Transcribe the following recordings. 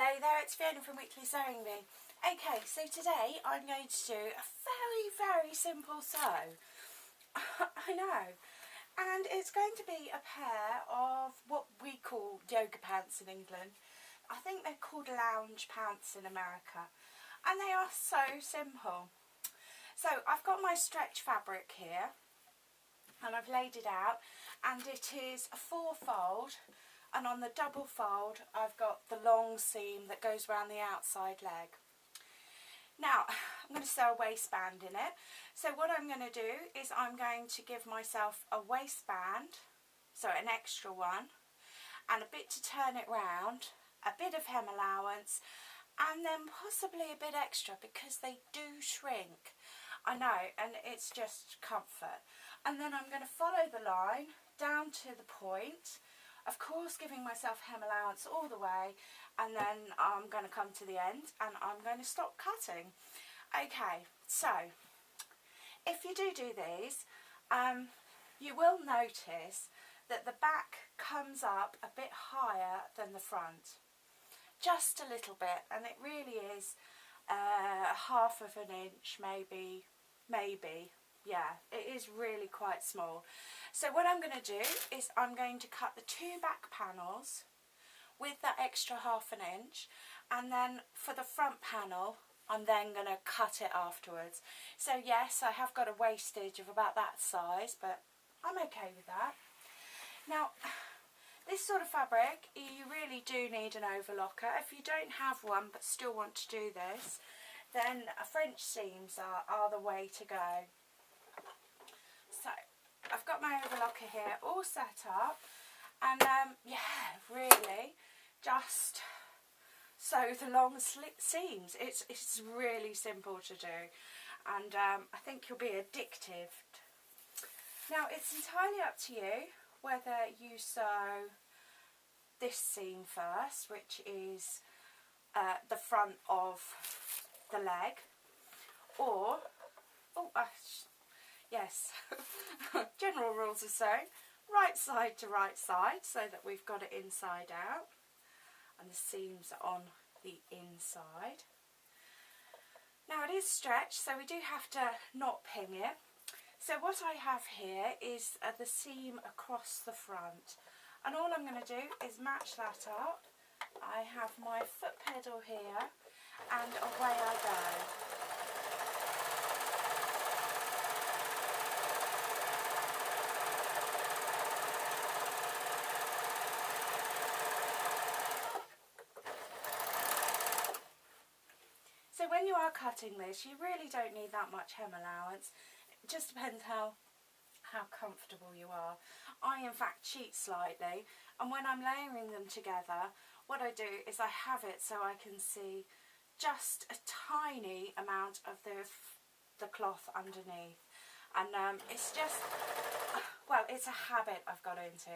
Hello there, it's Fiona from Weekly Sewing Bee. Okay, so today I'm going to do a very simple sew. I know. And it's going to be a pair of what we call yoga pants in England. I think they're called lounge pants in America. And they are so simple. So I've got my stretch fabric here. And I've laid it out. And it is a 4-fold. And on the double fold, I've got the long seam that goes around the outside leg. Now, I'm going to sew a waistband in it. So what I'm going to do is I'm going to give myself a waistband, so an extra one, and a bit to turn it round, a bit of hem allowance, and then possibly a bit extra because they do shrink. I know, and it's just comfort. And then I'm going to follow the line down to the point. Of course, giving myself hem allowance all the way, and then I'm going to come to the end and I'm going to stop cutting. Okay, so if you do these, you will notice that the back comes up a bit higher than the front, just a little bit, and it really is half of an inch, maybe. Yeah, it is really quite small. So what I'm going to do is I'm going to cut the 2 back panels with that extra half an inch, and then for the front panel I'm then going to cut it afterwards. So yes, I have got a wastage of about that size, but I'm okay with that. Now, this sort of fabric, you really do need an overlocker. If you don't have one but still want to do this, then French seams are the way to go. So I've got my overlocker here all set up, and yeah, really just sew the long seams. It's really simple to do, and I think you'll be addicted. Now it's entirely up to you whether you sew this seam first, which is the front of the leg, or yes, general rules of sewing, right side to right side, so that we've got it inside out and the seams are on the inside. Now it is stretched, so we do have to not ping it. So what I have here is the seam across the front, and all I'm going to do is match that up. I have my foot pedal here, and away I go. So when you are cutting this, you really don't need that much hem allowance. It just depends how comfortable you are. I in fact cheat slightly, and when I'm layering them together, what I do is I have it so I can see just a tiny amount of the cloth underneath. And it's just, well, it's a habit I've got into,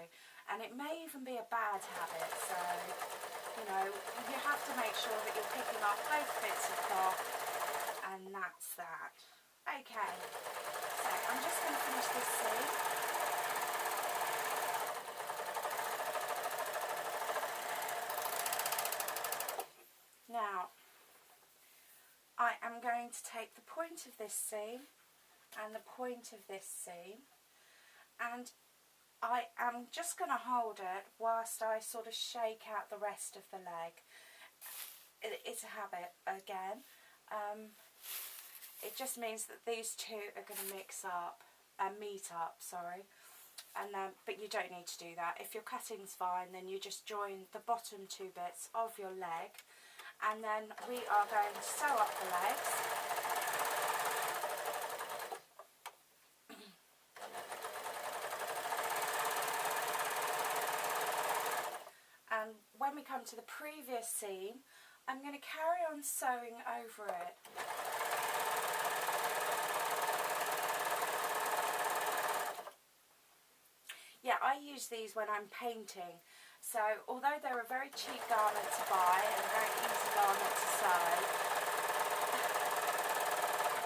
and it may even be a bad habit, so you know, you have to make sure that you're picking up both bits of cloth, and that's that. Okay, so I'm just going to finish this seam. Now, I am going to take the point of this seam and the point of this seam, and I am just going to hold it whilst I sort of shake out the rest of the leg. It's a habit again. It just means that these two are going to meet up, sorry. And but you don't need to do that. If your cutting's fine, then you just join the bottom 2 bits of your leg, and then we are going to sew up the legs. And when we come to the previous seam, I'm going to carry on sewing over it. Yeah, I use these when I'm painting. So although they're a very cheap garment to buy and a very easy garment to sew,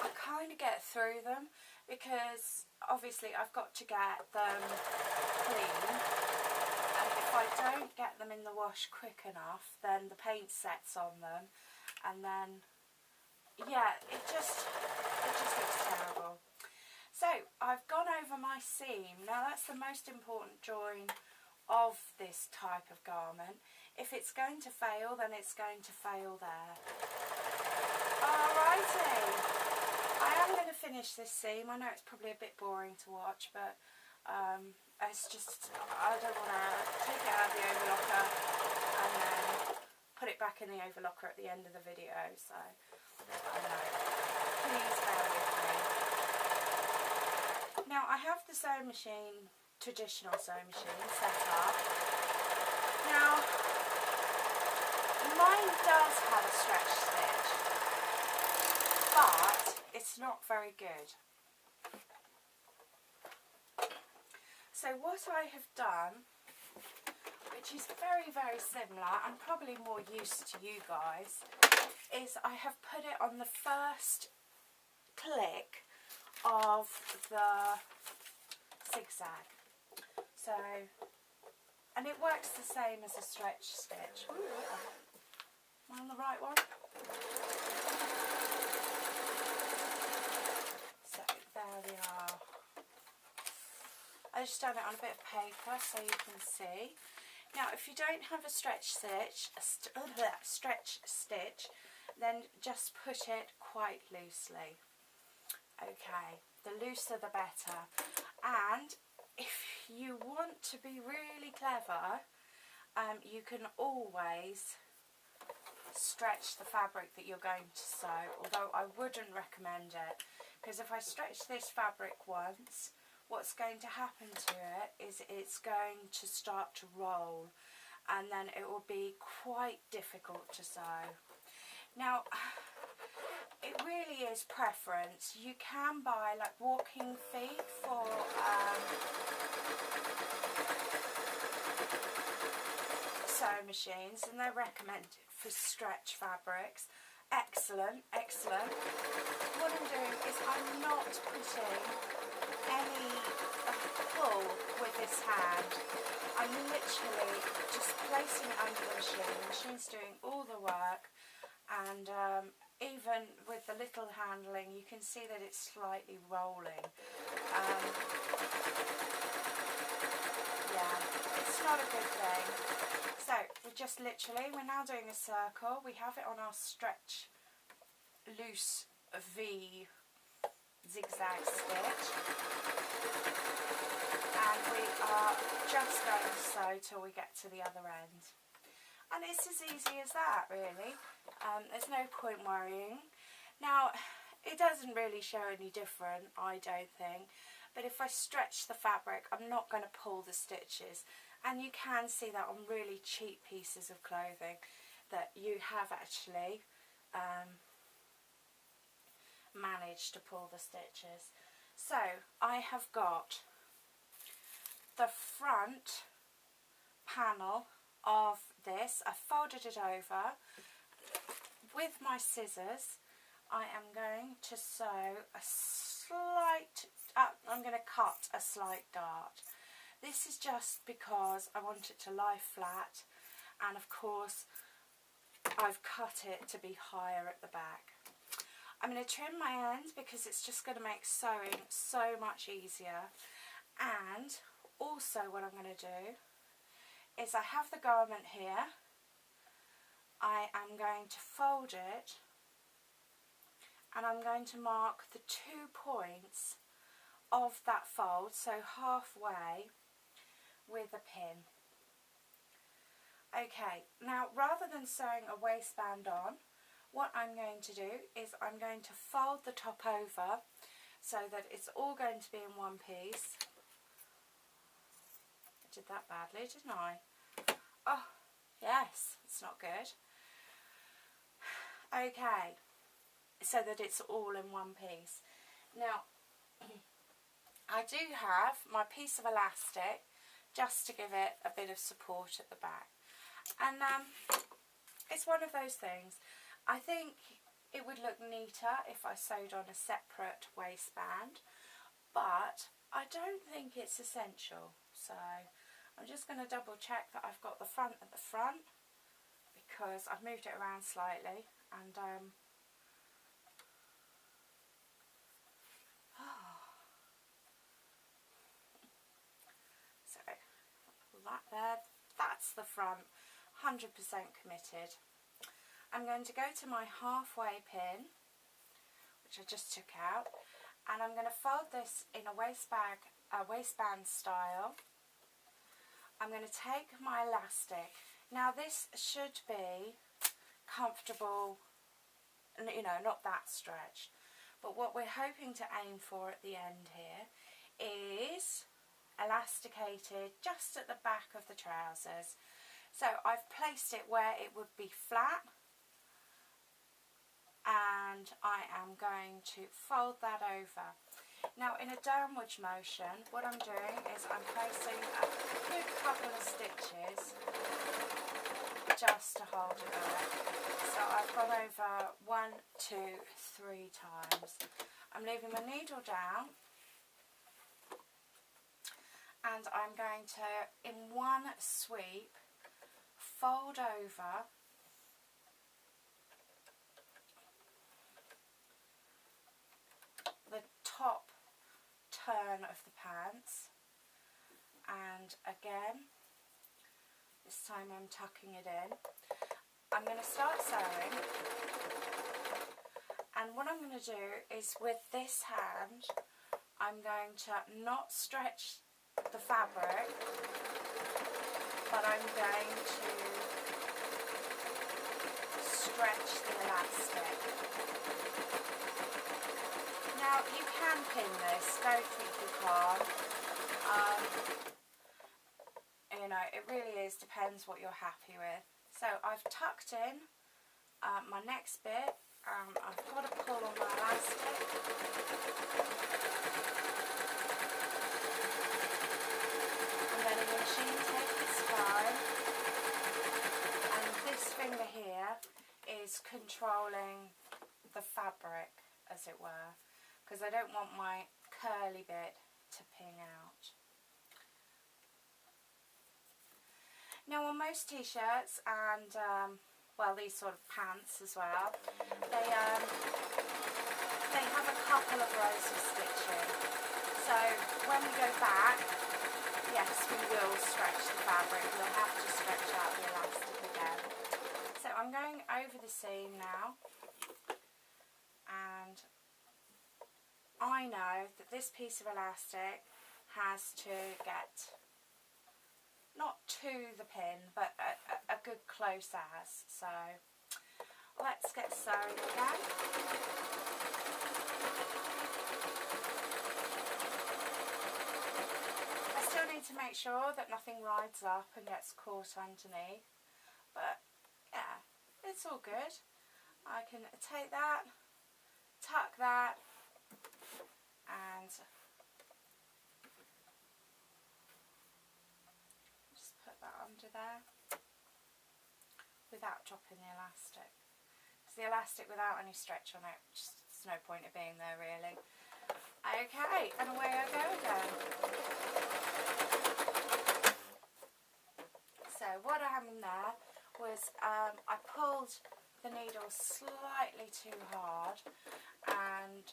I kind of get through them because obviously I've got to get them clean. And if I don't get them in the wash quick enough, then the paint sets on them, and then, yeah, it just looks terrible. So I've gone over my seam. Now that's the most important join of this type of garment. If it's going to fail, then it's going to fail there. Alrighty, I am going to finish this seam. I know it's probably a bit boring to watch, but it's just, I don't want to take it out of the overlocker and then put it back in the overlocker at the end of the video, so I know. Please bear with me. Now I have the sewing machine, traditional sewing machine, set up. Now mine does have a stretch stitch, but it's not very good. So what I have done, which is very, very similar and probably more use to you guys, is I have put it on the first click of the zigzag. So, and it works the same as a stretch stitch. Ooh, am I on the right one? So there we are. I just done it on a bit of paper so you can see. Now if you don't have a stretch stitch, then just put it quite loosely. Okay, the looser the better. And if you want to be really clever, you can always stretch the fabric that you're going to sew, although I wouldn't recommend it, because if I stretch this fabric once, what's going to happen to it is it's going to start to roll, and then it will be quite difficult to sew. Now it really is preference. You can buy like walking feet for sewing machines, and they're recommended for stretch fabrics. Excellent, excellent. What I'm doing is I'm not putting any pull with this hand. I'm literally just placing it under the machine. The machine's doing all the work, and even with the little handling you can see that it's slightly rolling. Yeah, it's not a good thing. So we're now doing a circle. We have it on our stretch loose V zigzag stitch, and we are just going to sew till we get to the other end. And it's as easy as that, really. There's no point worrying. Now, it doesn't really show any different, I don't think. But if I stretch the fabric, I'm not going to pull the stitches. And you can see that on really cheap pieces of clothing, that you have actually managed to pull the stitches. So, I have got the front panel of this. I folded it over. With my scissors, I am going to sew a slight, I'm going to cut a slight dart. This is just because I want it to lie flat, and of course I've cut it to be higher at the back. I'm going to trim my ends because it's just going to make sewing so much easier. And also what I'm going to do is I have the garment here. I am going to fold it, and I'm going to mark the 2 points of that fold, so halfway, with a pin. Okay, now rather than sewing a waistband on, what I'm going to do is I'm going to fold the top over so that it's all going to be in one piece. I did that badly, didn't I? Oh, yes, it's not good. Okay, so that it's all in one piece. Now, I do have my piece of elastic just to give it a bit of support at the back. And it's one of those things. I think it would look neater if I sewed on a separate waistband, but I don't think it's essential. So I'm just going to double check that I've got the front at the front, because I've moved it around slightly, and so that there, that's the front, 100% committed. I'm going to go to my halfway pin, which I just took out, and I'm going to fold this in a waistband style. I'm going to take my elastic. Now this should be comfortable, you know, not that stretched, but what we're hoping to aim for at the end here is elasticated just at the back of the trousers. So I've placed it where it would be flat, and I am going to fold that over. Now in a downwards motion, what I'm doing is I'm placing a good couple of stitches just to hold it there. So I've gone over 1, 2, 3 times. I'm leaving my needle down, and I'm going to, in one sweep, fold over the top turn of the pants, and again, this time I'm tucking it in. I'm going to start sewing, and what I'm going to do is with this hand I'm going to not stretch the fabric, but I'm going to stretch the elastic. Now you can pin this, don't think you can't. You know, it really is, depends what you're happy with. So I've tucked in my next bit. I've got to pull on my elastic. I'm letting the machine take its time, and this finger here is controlling the fabric, as it were, because I don't want my curly bit to ping out. Now on most t-shirts and well, these sort of pants as well, they have a couple of rows of stitching. So when we go back, yes, we will stretch the fabric. We'll have to stretch out the elastic again. So I'm going over the seam now, and I know that this piece of elastic has to get not to the pin, but a good close as. So let's get sewing again. I still need to make sure that nothing rides up and gets caught underneath, but yeah, it's all good. I can take that, tuck that, and just put that under there without dropping the elastic. Because the elastic without any stretch on it, just, there's no point of being there really. Okay, and away I go again. So what happened there was I pulled the needle slightly too hard, and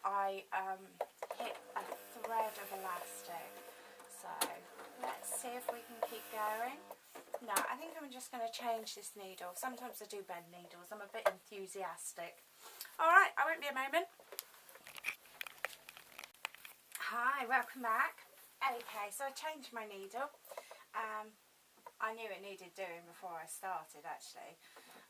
I hit a thread of elastic. So let's see if we can keep going. No, I think I'm just going to change this needle. Sometimes I do bend needles, I'm a bit enthusiastic. Alright, I won't be a moment. Hi, welcome back. Okay, so I changed my needle. I knew it needed doing before I started actually.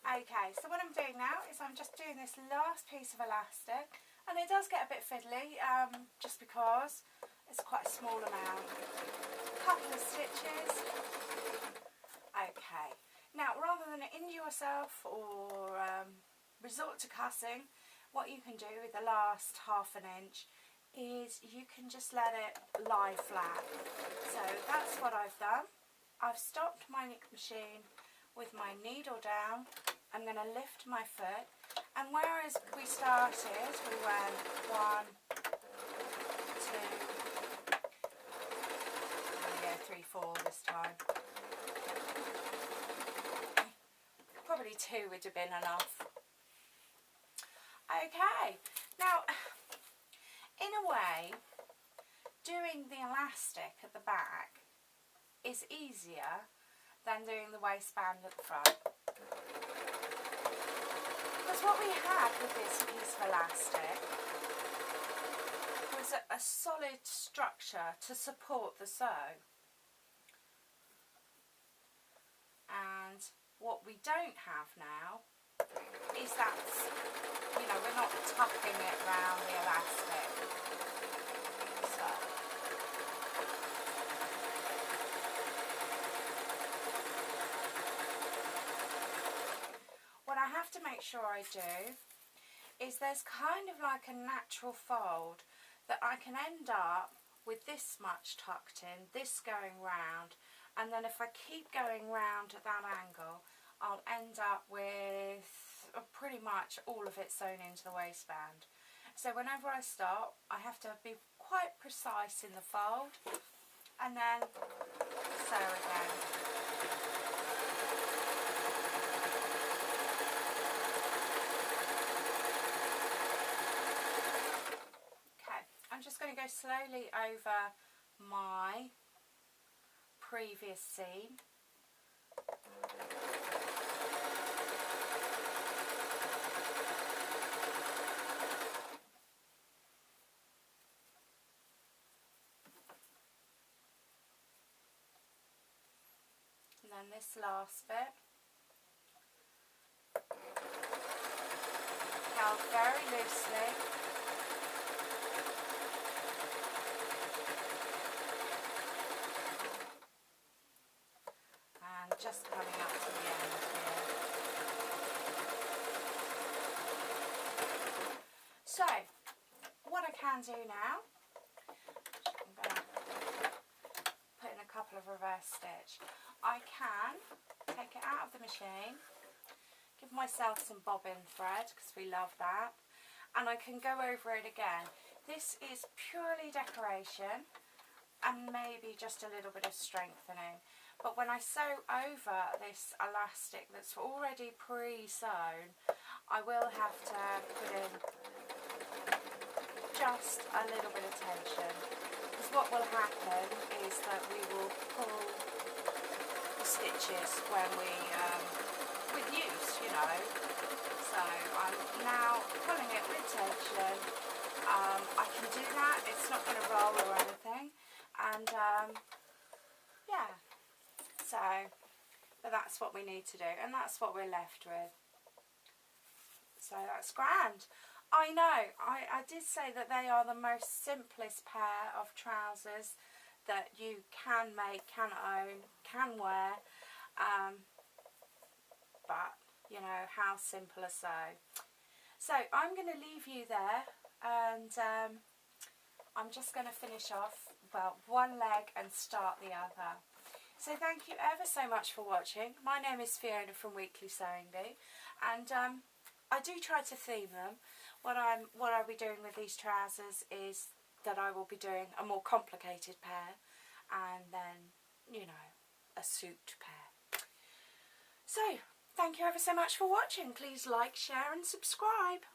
Okay, so what I'm doing now is I'm just doing this last piece of elastic, and it does get a bit fiddly just because it's quite a small amount. Couple of stitches. Okay, now rather than injure yourself or resort to cutting, what you can do with the last ½ inch is you can just let it lie flat. So that's what I've done. I've stopped my machine with my needle down. I'm going to lift my foot, and whereas we started, we went 1, 2, 3, 4, 4 this time. Probably 2 would have been enough. Okay, now in a way, doing the elastic at the back is easier than doing the waistband at the front. Because what we had with this piece of elastic was a solid structure to support the sew. And what we don't have now is that, you know, we're not tucking it round the elastic. So what I have to make sure I do is there's kind of like a natural fold that I can end up with this much tucked in, this going round, and then if I keep going round at that angle, I'll end up with pretty much all of it sewn into the waistband. So whenever I stop, I have to be quite precise in the fold, and then sew again. Okay, I'm just going to go slowly over my previous seam. And then this last bit, held very loosely. And just coming up to the end here. So, what I can do now, I'm going to put in a couple of reverse stitch. I can take it out of the machine, give myself some bobbin thread because we love that, and I can go over it again. This is purely decoration and maybe just a little bit of strengthening, but when I sew over this elastic that's already pre-sewn, I will have to put in just a little bit of tension, because what will happen is that we will pull stitches when we with use, you know. So I'm now pulling it with tension. I can do that, it's not going to roll or anything, and yeah, so but that's what we need to do, and that's what we're left with. So that's grand. I know, I did say that they are the most simplest pair of trousers that you can make, can own, can wear, but you know, how simple a sew. So I'm going to leave you there, and I'm just going to finish off, well, one leg and start the other. So thank you ever so much for watching. My name is Fiona from Weekly Sewing Bee, and I do try to theme them. What I'll be doing with these trousers is that I will be doing a more complicated pair, and then, you know, a suit pair. So, thank you ever so much for watching. Please like, share and subscribe.